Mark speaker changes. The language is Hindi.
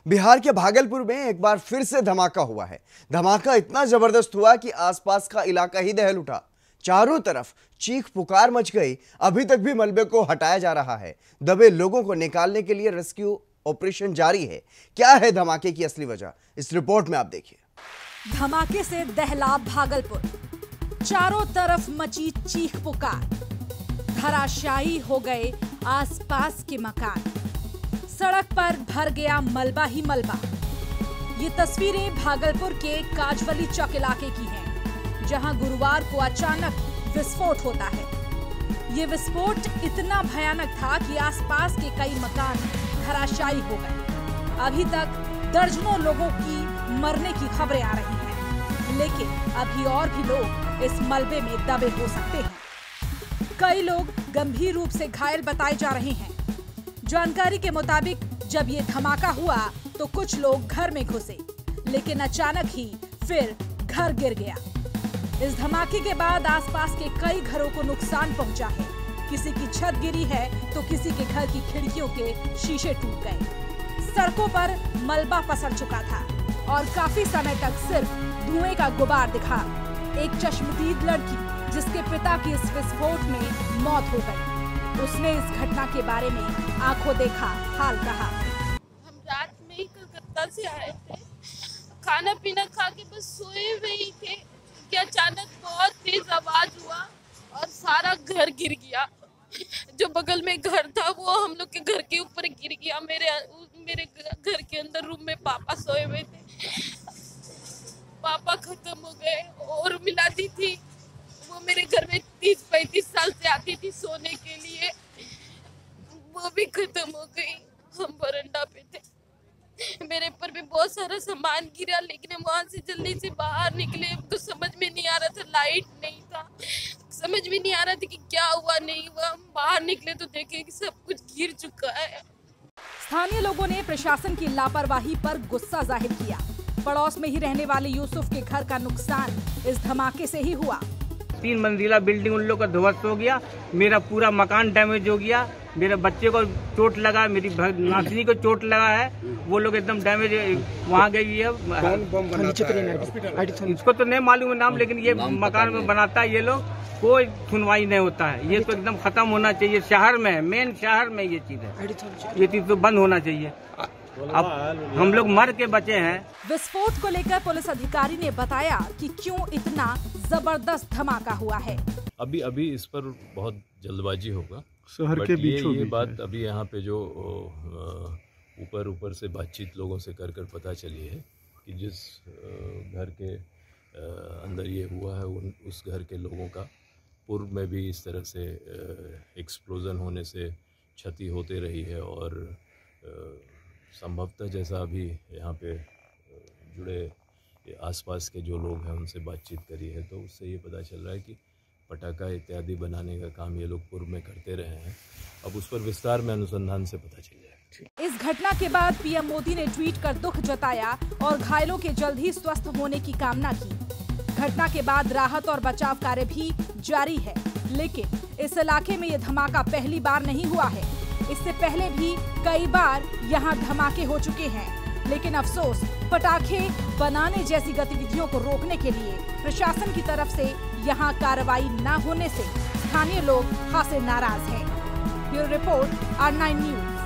Speaker 1: बिहार के भागलपुर में एक बार फिर से धमाका हुआ है। धमाका इतना जबरदस्त हुआ कि आसपास का इलाका ही दहल उठा। चारों तरफ चीख पुकार मच गई। अभी तक भी मलबे को हटाया जा रहा है। दबे लोगों को निकालने के लिए रेस्क्यू ऑपरेशन जारी है। क्या है धमाके की असली वजह, इस रिपोर्ट में आप देखिए।
Speaker 2: धमाके से दहला भागलपुर, चारों तरफ मची चीख पुकार, धराशायी हो गए आसपास के मकान, सड़क पर भर गया मलबा ही मलबा। ये तस्वीरें भागलपुर के काजवली चौक इलाके की हैं, जहां गुरुवार को अचानक विस्फोट होता है। ये विस्फोट इतना भयानक था कि आसपास के कई मकान धराशायी हो गए। अभी तक दर्जनों लोगों की मरने की खबरें आ रही हैं, लेकिन अभी और भी लोग इस मलबे में दबे हो सकते हैं। कई लोग गंभीर रूप से घायल बताए जा रहे हैं। जानकारी के मुताबिक जब ये धमाका हुआ तो कुछ लोग घर में घुसे, लेकिन अचानक ही फिर घर गिर गया। इस धमाके के बाद आसपास के कई घरों को नुकसान पहुंचा है। किसी की छत गिरी है तो किसी के घर की खिड़कियों के शीशे टूट गए। सड़कों पर मलबा पसर चुका था और काफी समय तक सिर्फ धुएं का गुबार दिखा। एक चश्मदीद लड़की जिसके पिता की इस विस्फोट में मौत हो गई, उसने इस घटना के बारे में आंखों देखा हाल कहा।
Speaker 3: हम रात में ही कलकत्ता से आए थे, खाना पीना खा के बस सोए हुए ही थे कि अचानक बहुत तेज आवाज हुआ और सारा घर गिर गया। जो बगल में घर था वो हम लोग के घर के ऊपर गिर गया। मेरे घर के अंदर रूम में पापा सोए हुए थे। पापा खत्म हो गए और मिलाती थी, वो मेरे घर में 30-35 साल से आती थी सोने के लिए, वो भी खत्म हो गई। हम बरंडा पे थे, मेरे पर भी बहुत सारा सामान गिरा, लेकिन हम वहाँ से जल्दी से बाहर निकले। तो समझ में नहीं आ रहा था, लाइट नहीं था, समझ में नहीं आ रहा था कि क्या हुआ नहीं हुआ। हम बाहर निकले तो देखे कि सब कुछ गिर चुका है।
Speaker 2: स्थानीय लोगों ने प्रशासन की लापरवाही पर गुस्सा जाहिर किया। पड़ोस में ही रहने वाले यूसुफ के घर का नुकसान इस धमाके से ही हुआ।
Speaker 4: 3 मंजिला बिल्डिंग उन लोग का ध्वस्त हो गया। मेरा पूरा मकान डैमेज हो गया। मेरे बच्चे को चोट लगा, मेरी नातनी को चोट लगा है। वो लोग एकदम डैमेज वहाँ गई है। इसको तो नहीं मालूम है नाम, लेकिन ये मकान में बनाता है ये लोग, कोई सुनवाई नहीं होता है। ये तो एकदम खत्म होना चाहिए। शहर में, मेन शहर में ये चीज है, ये चीज तो बंद होना चाहिए। अब हम लोग मर के बचे हैं।
Speaker 2: विस्फोट को लेकर पुलिस अधिकारी ने बताया कि क्यों इतना जबरदस्त धमाका हुआ है।
Speaker 5: अभी इस पर बहुत जल्दबाजी होगा।
Speaker 6: शहर के बीचों
Speaker 5: ये बात अभी यहाँ पे जो ऊपर से बातचीत लोगों से कर पता चली है कि जिस घर के अंदर ये हुआ है उस घर के लोगों का पूर्व में भी इस तरह से एक्सप्लोजन होने से क्षति होती रही है। और संभवतः जैसा अभी यहाँ पे जुड़े आसपास के जो लोग हैं उनसे बातचीत करी है, तो उससे ये पता चल रहा है कि पटाखा इत्यादि बनाने का काम ये लोग पूर्व में करते रहे हैं। अब उस पर विस्तार में अनुसंधान से पता चल जाएगा।
Speaker 2: इस घटना के बाद पीएम मोदी ने ट्वीट कर दुख जताया और घायलों के जल्द ही स्वस्थ होने की कामना की। घटना के बाद राहत और बचाव कार्य भी जारी है, लेकिन इस इलाके में ये धमाका पहली बार नहीं हुआ है। इससे पहले भी कई बार यहाँ धमाके हो चुके हैं, लेकिन अफसोस पटाखे बनाने जैसी गतिविधियों को रोकने के लिए प्रशासन की तरफ से यहाँ कार्रवाई न होने से स्थानीय लोग खासे नाराज हैं। Bureau report R9 news.